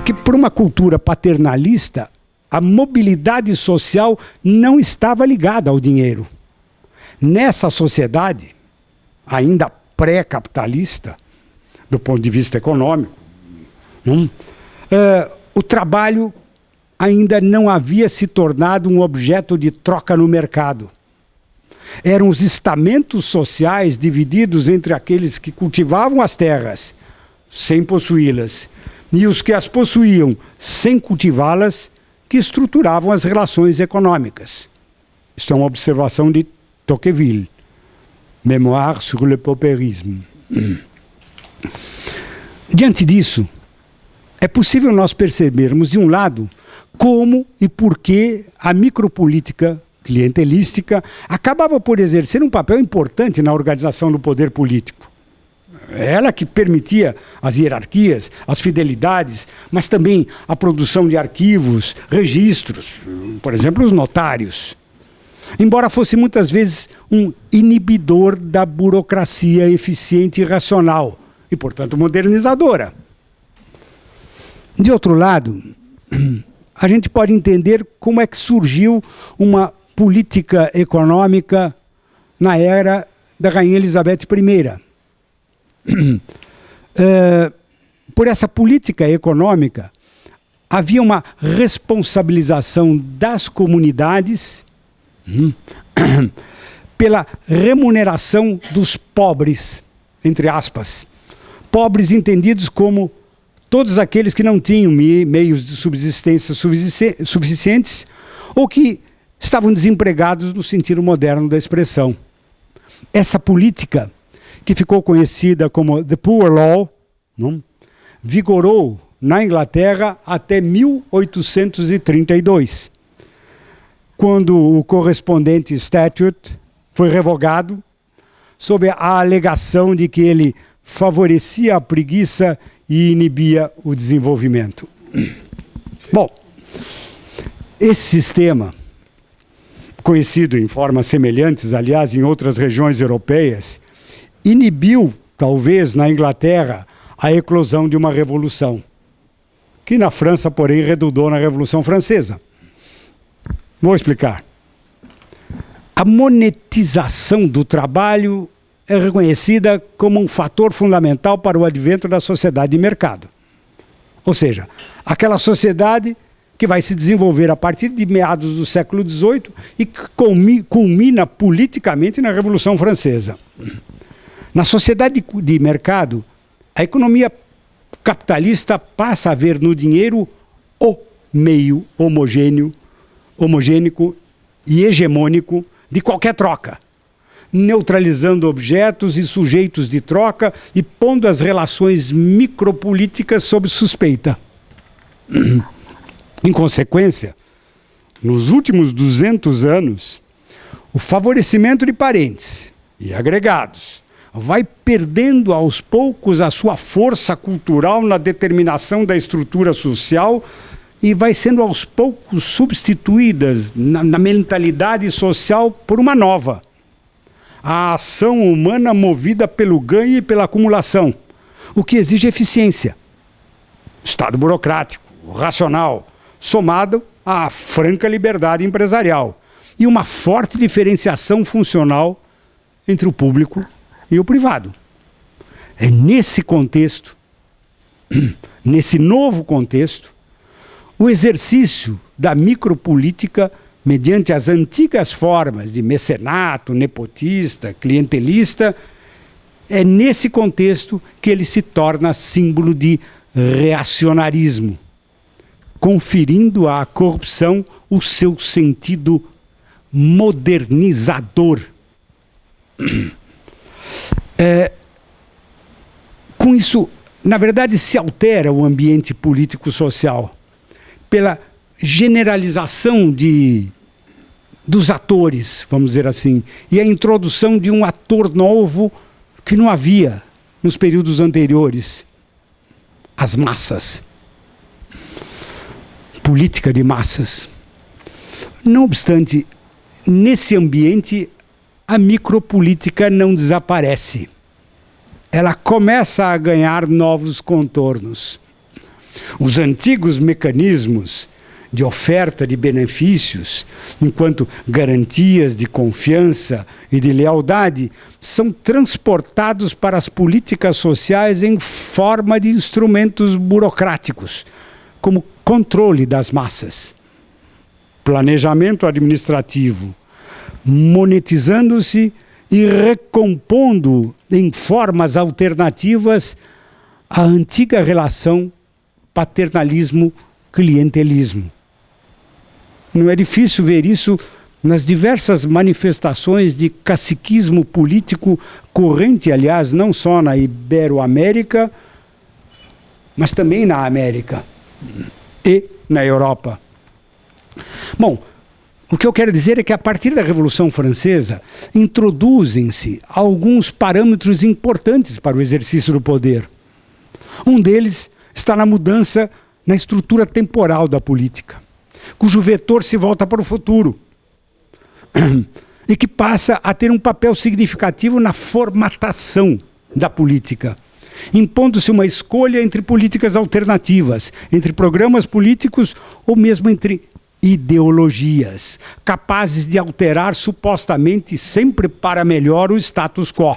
Porque por uma cultura paternalista, a mobilidade social não estava ligada ao dinheiro. Nessa sociedade, ainda pré-capitalista, do ponto de vista econômico, o trabalho ainda não havia se tornado um objeto de troca no mercado. Eram os estamentos sociais divididos entre aqueles que cultivavam as terras sem possuí-las e os que as possuíam sem cultivá-las, que estruturavam as relações econômicas. Isto é uma observação de Tocqueville, Mémoire sur le paupérisme. Diante disso, é possível nós percebermos, de um lado, como e por que a micropolítica clientelística acabava por exercer um papel importante na organização do poder político. Ela que permitia as hierarquias, as fidelidades, mas também a produção de arquivos, registros, por exemplo, os notários. Embora fosse muitas vezes um inibidor da burocracia eficiente e racional, e, portanto, modernizadora. De outro lado, a gente pode entender como é que surgiu uma política econômica na era da Rainha Elizabeth I. Por essa política econômica, havia uma responsabilização das comunidades pela remuneração dos pobres, entre aspas. Pobres entendidos como todos aqueles que não tinham meios de subsistência suficientes ou que estavam desempregados no sentido moderno da expressão. Essa política, que ficou conhecida como The Poor Law, vigorou na Inglaterra até 1832, quando o correspondente Statute foi revogado sob a alegação de que ele favorecia a preguiça e inibia o desenvolvimento. Bom, esse sistema, conhecido em formas semelhantes, aliás, em outras regiões europeias, inibiu, talvez, na Inglaterra, a eclosão de uma revolução, que na França, porém, redundou na Revolução Francesa. Vou explicar. A monetização do trabalho é reconhecida como um fator fundamental para o advento da sociedade de mercado. Ou seja, aquela sociedade que vai se desenvolver a partir de meados do século XVIII e que culmina politicamente na Revolução Francesa. Na sociedade de mercado, a economia capitalista passa a ver no dinheiro o meio homogênico e hegemônico de qualquer troca, neutralizando objetos e sujeitos de troca e pondo as relações micropolíticas sob suspeita. Em consequência, nos últimos 200 anos, o favorecimento de parentes e agregados vai perdendo aos poucos a sua força cultural na determinação da estrutura social e vai sendo aos poucos substituídas na mentalidade social por uma nova. A ação humana movida pelo ganho e pela acumulação, o que exige eficiência. Estado burocrático, racional, somado à franca liberdade empresarial e uma forte diferenciação funcional entre o público e o privado. É nesse contexto, nesse novo contexto, o exercício da micropolítica mediante as antigas formas de mecenato, nepotista, clientelista, é nesse contexto que ele se torna símbolo de reacionarismo, conferindo à corrupção o seu sentido modernizador. Com isso, na verdade, se altera o ambiente político-social pela generalização dos atores, vamos dizer assim, e a introdução de um ator novo que não havia nos períodos anteriores: as massas. Política de massas. Não obstante, nesse ambiente, a micropolítica não desaparece. Ela começa a ganhar novos contornos. Os antigos mecanismos de oferta de benefícios, enquanto garantias de confiança e de lealdade, são transportados para as políticas sociais em forma de instrumentos burocráticos, como controle das massas, planejamento administrativo, monetizando-se e recompondo em formas alternativas a antiga relação paternalismo-clientelismo. Não é difícil ver isso nas diversas manifestações de caciquismo político corrente, aliás, não só na Ibero-América, mas também na América e na Europa. Bom, o que eu quero dizer é que a partir da Revolução Francesa introduzem-se alguns parâmetros importantes para o exercício do poder. Um deles está na mudança na estrutura temporal da política, cujo vetor se volta para o futuro e que passa a ter um papel significativo na formatação da política, impondo-se uma escolha entre políticas alternativas, entre programas políticos ou mesmo entre ideologias, capazes de alterar supostamente sempre para melhor o status quo.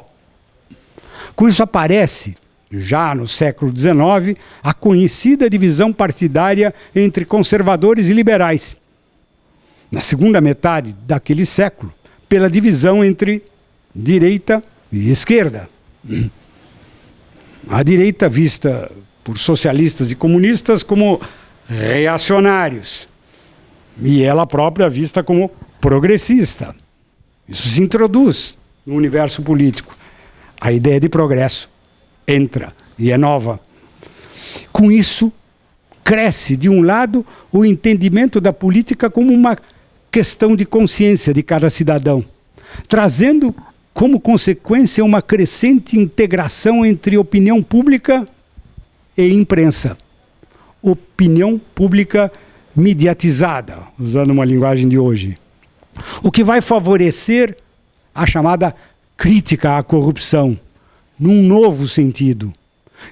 Com isso aparece, já no século XIX, a conhecida divisão partidária entre conservadores e liberais. Na segunda metade daquele século, pela divisão entre direita e esquerda. A direita vista por socialistas e comunistas como reacionários, e ela própria vista como progressista. Isso se introduz no universo político. A ideia de progresso entra e é nova. Com isso, cresce, de um lado, o entendimento da política como uma questão de consciência de cada cidadão, trazendo como consequência uma crescente integração entre opinião pública e imprensa. Opinião pública mediatizada, usando uma linguagem de hoje. O que vai favorecer a chamada crítica à corrupção, num novo sentido.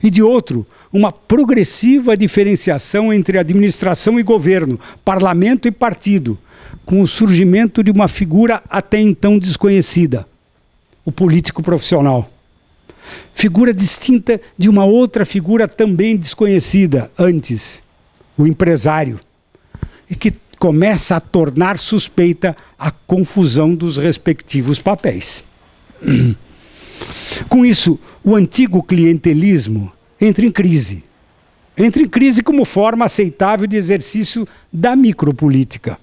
E de outro, uma progressiva diferenciação entre administração e governo, parlamento e partido, com o surgimento de uma figura até então desconhecida, o político profissional. Figura distinta de uma outra figura também desconhecida antes, o empresário, e que começa a tornar suspeita a confusão dos respectivos papéis. Com isso, o antigo clientelismo entra em crise. Entra em crise como forma aceitável de exercício da micropolítica.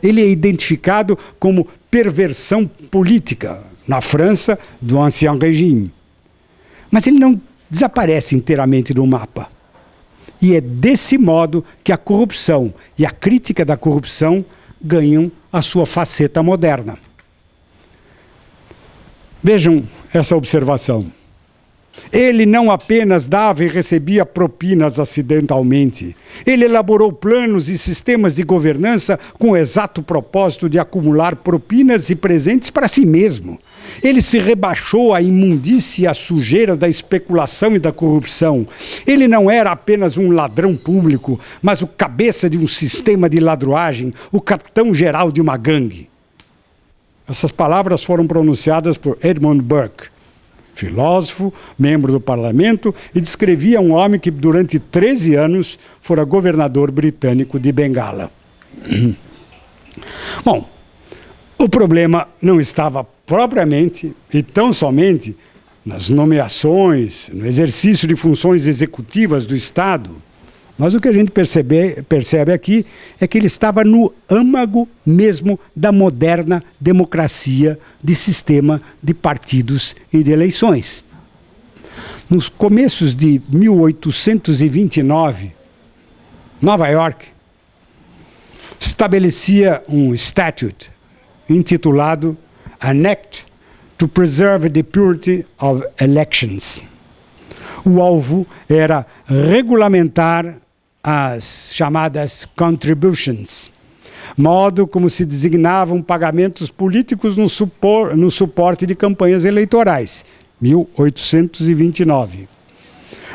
Ele é identificado como perversão política, na França, do Ancien Régime. Mas ele não desaparece inteiramente do mapa. E é desse modo que a corrupção e a crítica da corrupção ganham a sua faceta moderna. Vejam essa observação. Ele não apenas dava e recebia propinas acidentalmente. Ele elaborou planos e sistemas de governança com o exato propósito de acumular propinas e presentes para si mesmo. Ele se rebaixou à imundície e à sujeira da especulação e da corrupção. Ele não era apenas um ladrão público, mas o cabeça de um sistema de ladruagem, o capitão-geral de uma gangue. Essas palavras foram pronunciadas por Edmund Burke, filósofo, membro do parlamento, e descrevia um homem que durante 13 anos fora governador britânico de Bengala. Bom, o problema não estava propriamente e tão somente nas nomeações, no exercício de funções executivas do Estado, mas o que a gente percebe aqui é que ele estava no âmago mesmo da moderna democracia de sistema de partidos e de eleições. Nos começos de 1829, Nova York estabelecia um statute intitulado An Act to Preserve the Purity of Elections. O alvo era regulamentar as chamadas contributions, modo como se designavam pagamentos políticos no suporte de campanhas eleitorais, 1829.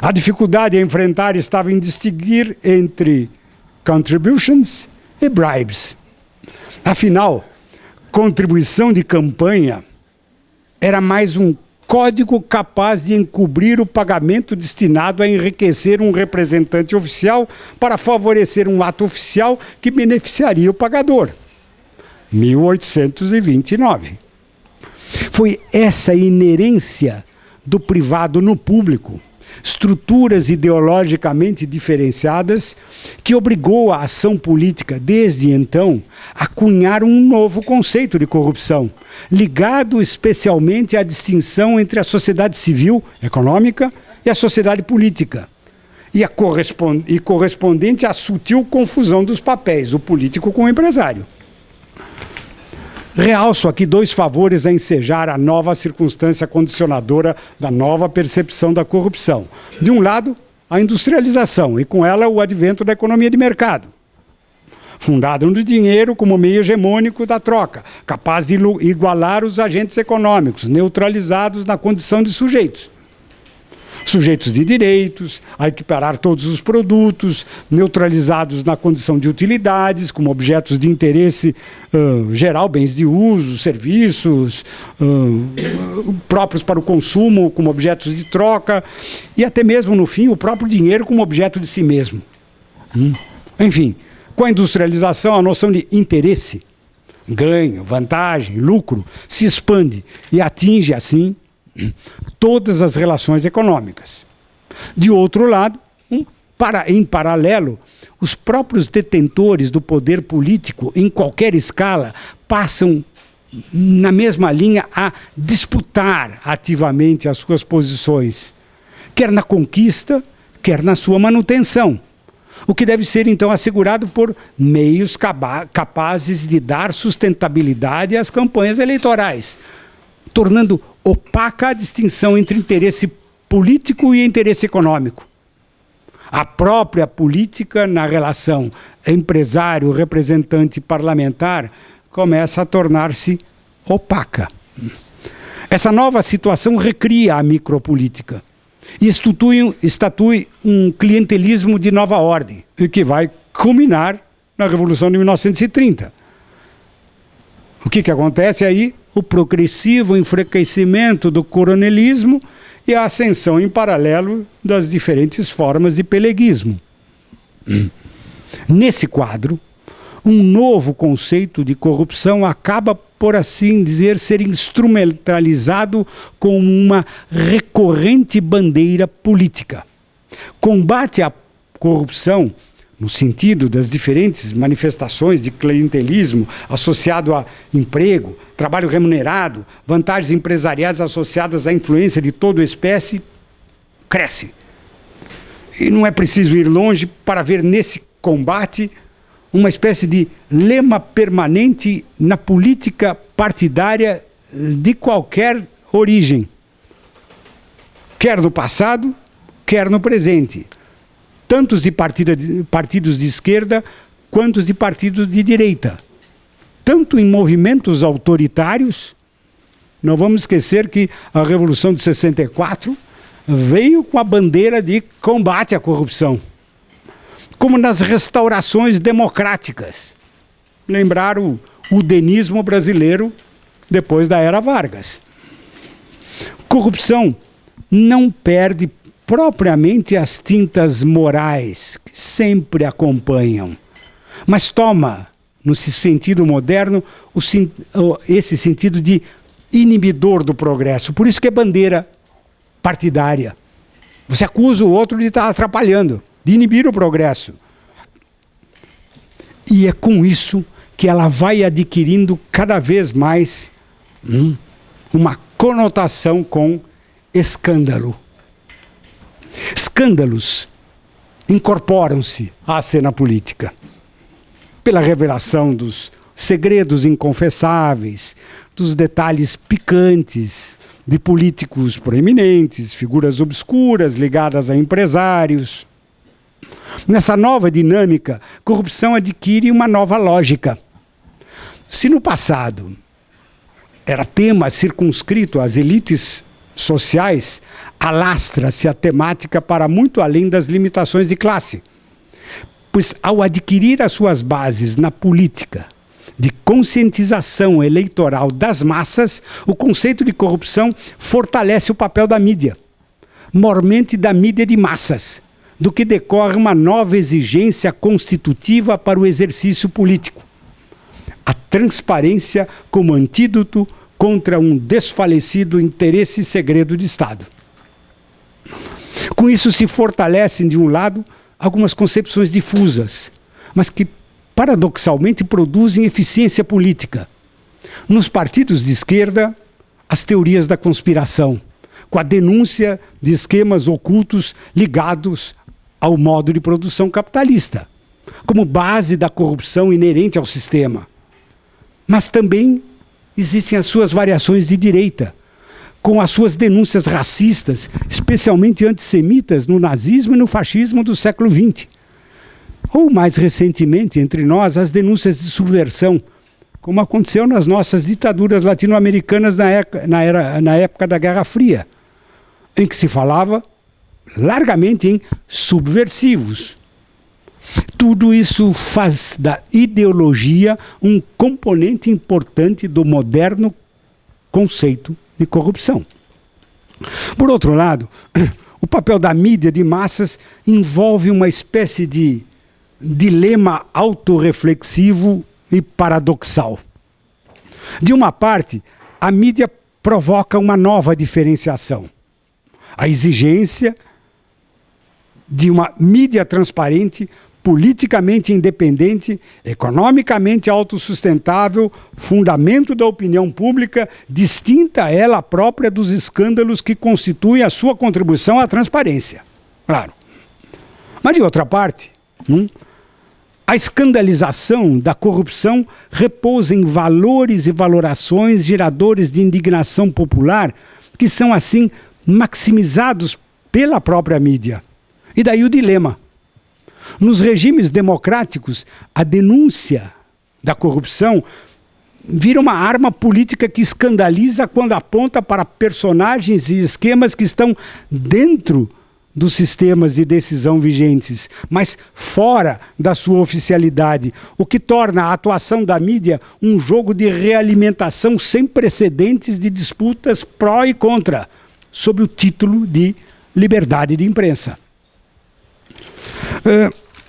A dificuldade a enfrentar estava em distinguir entre contributions e bribes. Afinal, contribuição de campanha era mais um código capaz de encobrir o pagamento destinado a enriquecer um representante oficial para favorecer um ato oficial que beneficiaria o pagador. 1829. Foi essa inerência do privado no público, estruturas ideologicamente diferenciadas, que obrigou a ação política, desde então, a cunhar um novo conceito de corrupção, ligado especialmente à distinção entre a sociedade civil, econômica, e a sociedade política, e correspondente à sutil confusão dos papéis, o político com o empresário. Realço aqui 2 favores a ensejar a nova circunstância condicionadora da nova percepção da corrupção. De um lado, a industrialização e com ela o advento da economia de mercado, fundada no dinheiro como meio hegemônico da troca, capaz de igualar os agentes econômicos, neutralizados na condição de sujeitos. Sujeitos de direitos, a equiparar todos os produtos, neutralizados na condição de utilidades, como objetos de interesse geral, bens de uso, serviços, próprios para o consumo, como objetos de troca, e até mesmo, no fim, o próprio dinheiro como objeto de si mesmo. Enfim, com a industrialização, a noção de interesse, ganho, vantagem, lucro, se expande e atinge, assim, todas as relações econômicas. De outro lado, em paralelo, os próprios detentores do poder político, em qualquer escala, passam na mesma linha a disputar ativamente as suas posições, quer na conquista, quer na sua manutenção. O que deve ser, então, assegurado por meios capazes de dar sustentabilidade às campanhas eleitorais, tornando opaca a distinção entre interesse político e interesse econômico. A própria política, na relação empresário-representante-parlamentar, começa a tornar-se opaca. Essa nova situação recria a micropolítica e estatui um clientelismo de nova ordem, o que vai culminar na Revolução de 1930. O que acontece aí? O progressivo enfraquecimento do coronelismo e a ascensão em paralelo das diferentes formas de peleguismo. Nesse quadro, um novo conceito de corrupção acaba, por assim dizer, ser instrumentalizado como uma recorrente bandeira política. Combate à corrupção, no sentido das diferentes manifestações de clientelismo associado a emprego, trabalho remunerado, vantagens empresariais associadas à influência de toda espécie, cresce. E não é preciso ir longe para ver nesse combate uma espécie de lema permanente na política partidária de qualquer origem, quer no passado, quer no presente. Tanto de partidos de esquerda, quanto de partidos de direita. Tanto em movimentos autoritários, não vamos esquecer que a Revolução de 64 veio com a bandeira de combate à corrupção, como nas restaurações democráticas. Lembrar o udenismo brasileiro depois da era Vargas. Corrupção não perde propriamente as tintas morais que sempre acompanham, mas toma, no sentido moderno, esse sentido de inibidor do progresso. Por isso que é bandeira partidária. Você acusa o outro de estar atrapalhando, de inibir o progresso. E é com isso que ela vai adquirindo cada vez mais uma conotação com escândalo. Escândalos incorporam-se à cena política pela revelação dos segredos inconfessáveis, dos detalhes picantes de políticos proeminentes, figuras obscuras ligadas a empresários. Nessa nova dinâmica, corrupção adquire uma nova lógica. Se no passado era tema circunscrito às elites sociais, alastra-se a temática para muito além das limitações de classe. Pois, ao adquirir as suas bases na política de conscientização eleitoral das massas, o conceito de corrupção fortalece o papel da mídia, mormente da mídia de massas, do que decorre uma nova exigência constitutiva para o exercício político. A transparência como antídoto contra um desfalecido interesse segredo de Estado. Com isso se fortalecem, de um lado, algumas concepções difusas, mas que paradoxalmente produzem eficiência política. Nos partidos de esquerda, as teorias da conspiração, com a denúncia de esquemas ocultos ligados ao modo de produção capitalista, como base da corrupção inerente ao sistema. Mas também existem as suas variações de direita, com as suas denúncias racistas, especialmente antissemitas, no nazismo e no fascismo do século XX. Ou, mais recentemente, entre nós, as denúncias de subversão, como aconteceu nas nossas ditaduras latino-americanas na época da Guerra Fria, em que se falava largamente em subversivos. Tudo isso faz da ideologia um componente importante do moderno conceito de corrupção. Por outro lado, o papel da mídia de massas envolve uma espécie de dilema autorreflexivo e paradoxal. De uma parte, a mídia provoca uma nova diferenciação. A exigência de uma mídia transparente, politicamente independente, economicamente autossustentável, fundamento da opinião pública, distinta ela própria dos escândalos que constituem a sua contribuição à transparência. Claro. Mas, de outra parte, a escandalização da corrupção repousa em valores e valorações geradores de indignação popular que são, assim, maximizados pela própria mídia. E daí o dilema. Nos regimes democráticos, a denúncia da corrupção vira uma arma política que escandaliza quando aponta para personagens e esquemas que estão dentro dos sistemas de decisão vigentes, mas fora da sua oficialidade, o que torna a atuação da mídia um jogo de realimentação sem precedentes de disputas pró e contra, sob o título de liberdade de imprensa.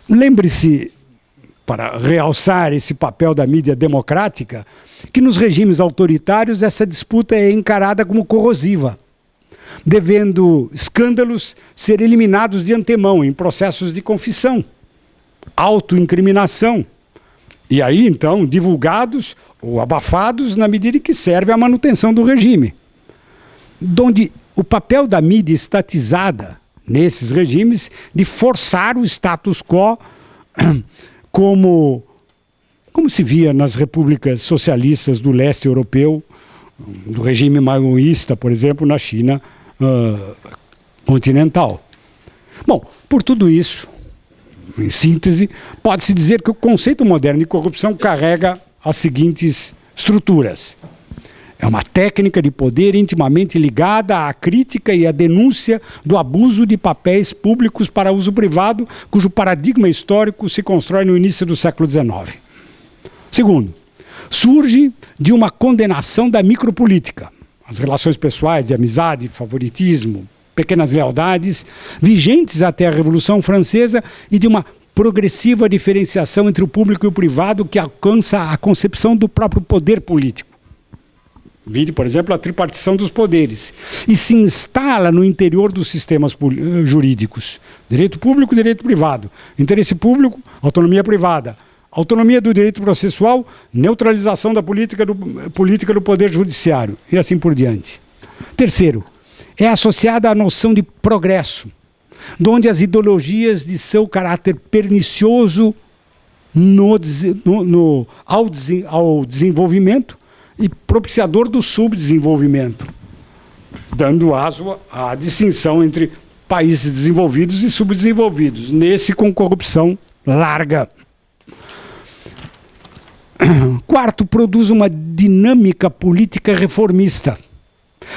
Lembre-se, para realçar esse papel da mídia democrática, que nos regimes autoritários essa disputa é encarada como corrosiva, devendo escândalos ser eliminados de antemão em processos de confissão, autoincriminação, e aí então divulgados ou abafados na medida em que serve à manutenção do regime. Donde o papel da mídia estatizada nesses regimes de forçar o status quo como se via nas repúblicas socialistas do leste europeu, do regime maoísta, por exemplo, na China continental. Bom, por tudo isso, em síntese, pode-se dizer que o conceito moderno de corrupção carrega as seguintes estruturas. É uma técnica de poder intimamente ligada à crítica e à denúncia do abuso de papéis públicos para uso privado, cujo paradigma histórico se constrói no início do século XIX. Segundo, surge de uma condenação da micropolítica, as relações pessoais de amizade, favoritismo, pequenas lealdades, vigentes até a Revolução Francesa, e de uma progressiva diferenciação entre o público e o privado que alcança a concepção do próprio poder político. Vide, por exemplo, a tripartição dos poderes, e se instala no interior dos sistemas jurídicos. Direito público, direito privado. Interesse público, autonomia privada. Autonomia do direito processual, neutralização da política do poder judiciário, e assim por diante. Terceiro, é associada à noção de progresso, onde as ideologias de seu caráter pernicioso ao desenvolvimento e propiciador do subdesenvolvimento, dando aso à distinção entre países desenvolvidos e subdesenvolvidos, nesse com corrupção larga. Quarto, produz uma dinâmica política reformista,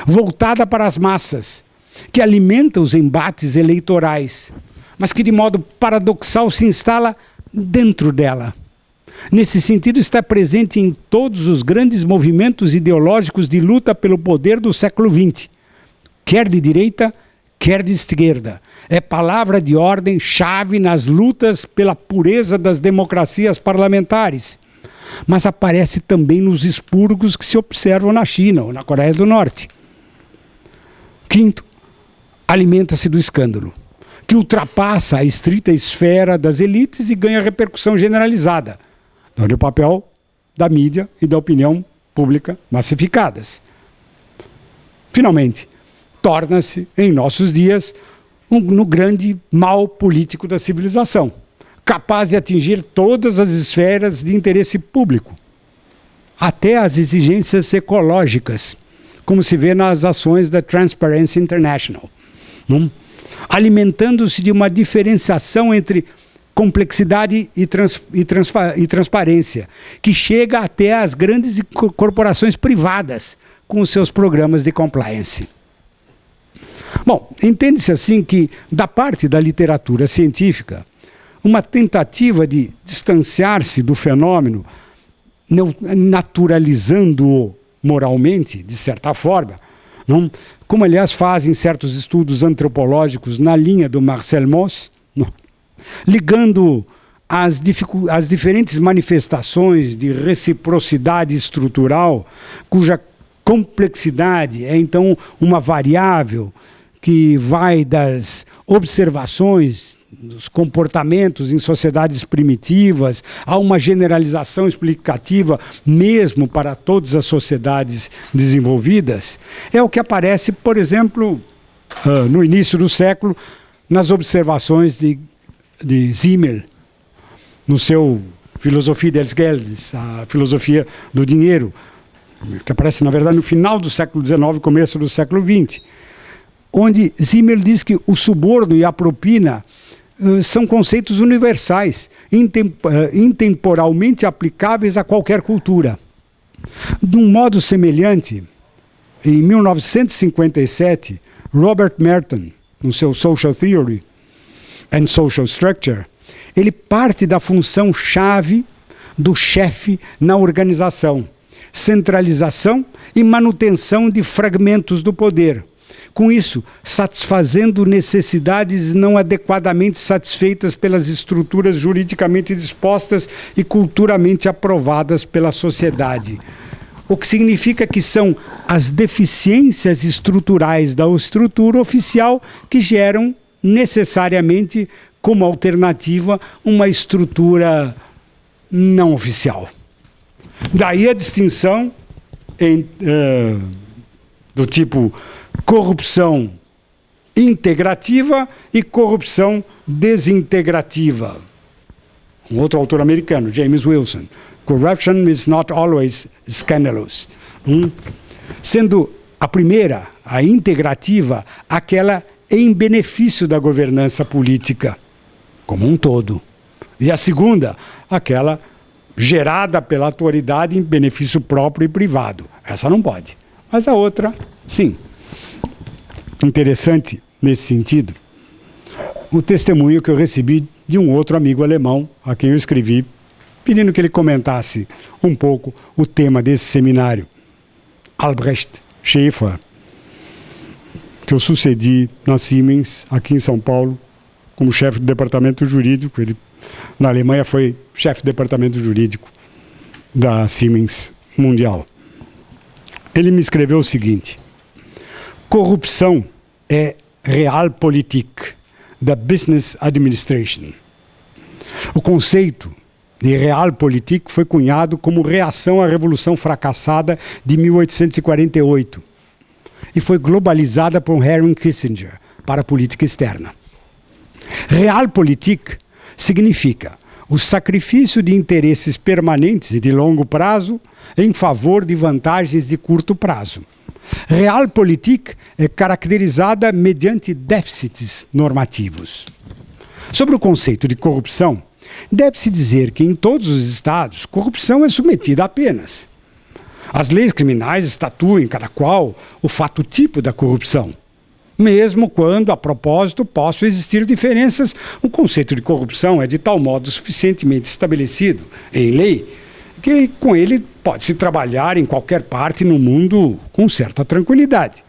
voltada para as massas, que alimenta os embates eleitorais, mas que de modo paradoxal se instala dentro dela. Nesse sentido, está presente em todos os grandes movimentos ideológicos de luta pelo poder do século XX, quer de direita, quer de esquerda. É palavra de ordem chave nas lutas pela pureza das democracias parlamentares, mas aparece também nos expurgos que se observam na China ou na Coreia do Norte. Quinto, alimenta-se do escândalo, que ultrapassa a estrita esfera das elites e ganha repercussão generalizada, onde o papel da mídia e da opinião pública massificadas. Finalmente, torna-se, em nossos dias, no grande mal político da civilização, capaz de atingir todas as esferas de interesse público, até as exigências ecológicas, como se vê nas ações da Transparency International, alimentando-se de uma diferenciação entre complexidade e transparência, que chega até as grandes corporações privadas com os seus programas de compliance. Bom, entende-se assim que, da parte da literatura científica, uma tentativa de distanciar-se do fenômeno, naturalizando-o moralmente, de certa forma, não? Como aliás fazem certos estudos antropológicos na linha do Marcel Mauss, não? Ligando as diferentes manifestações de reciprocidade estrutural, cuja complexidade é então uma variável que vai das observações dos comportamentos em sociedades primitivas a uma generalização explicativa mesmo para todas as sociedades desenvolvidas, é o que aparece, por exemplo, no início do século, nas observações de Simmel, no seu Philosophie des Geldes, a filosofia do dinheiro, que aparece, na verdade, no final do século XIX, começo do século XX, onde Simmel diz que o suborno e a propina são conceitos universais, intemporalmente aplicáveis a qualquer cultura. De um modo semelhante, em 1957, Robert Merton, no seu Social Theory and Social Structure, ele parte da função-chave do chefe na organização, centralização e manutenção de fragmentos do poder. Com isso, satisfazendo necessidades não adequadamente satisfeitas pelas estruturas juridicamente dispostas e culturalmente aprovadas pela sociedade. O que significa que são as deficiências estruturais da estrutura oficial que geram necessariamente, como alternativa, uma estrutura não oficial. Daí a distinção do tipo corrupção integrativa e corrupção desintegrativa. Um outro autor americano, James Wilson. Corruption is not always scandalous. Sendo a primeira, a integrativa, aquela em benefício da governança política como um todo. E a segunda, aquela gerada pela autoridade em benefício próprio e privado. Essa não pode. Mas a outra, sim. Interessante, nesse sentido, o testemunho que eu recebi de um outro amigo alemão, a quem eu escrevi, pedindo que ele comentasse um pouco o tema desse seminário. Albrecht Schaefer, que eu sucedi na Siemens, aqui em São Paulo, como chefe do departamento jurídico. Ele, na Alemanha, foi chefe do departamento jurídico da Siemens Mundial. Ele me escreveu o seguinte: corrupção é Realpolitik, da Business Administration. O conceito de Realpolitik foi cunhado como reação à Revolução Fracassada de 1848 e foi globalizada por Henry Kissinger para a política externa. Realpolitik significa o sacrifício de interesses permanentes e de longo prazo em favor de vantagens de curto prazo. Realpolitik é caracterizada mediante déficits normativos. Sobre o conceito de corrupção, deve-se dizer que em todos os estados, corrupção é submetida a penas. As leis criminais estatuem cada qual o fato tipo da corrupção. Mesmo quando, a propósito, possam existir diferenças, o conceito de corrupção é de tal modo suficientemente estabelecido em lei que com ele pode-se trabalhar em qualquer parte no mundo com certa tranquilidade.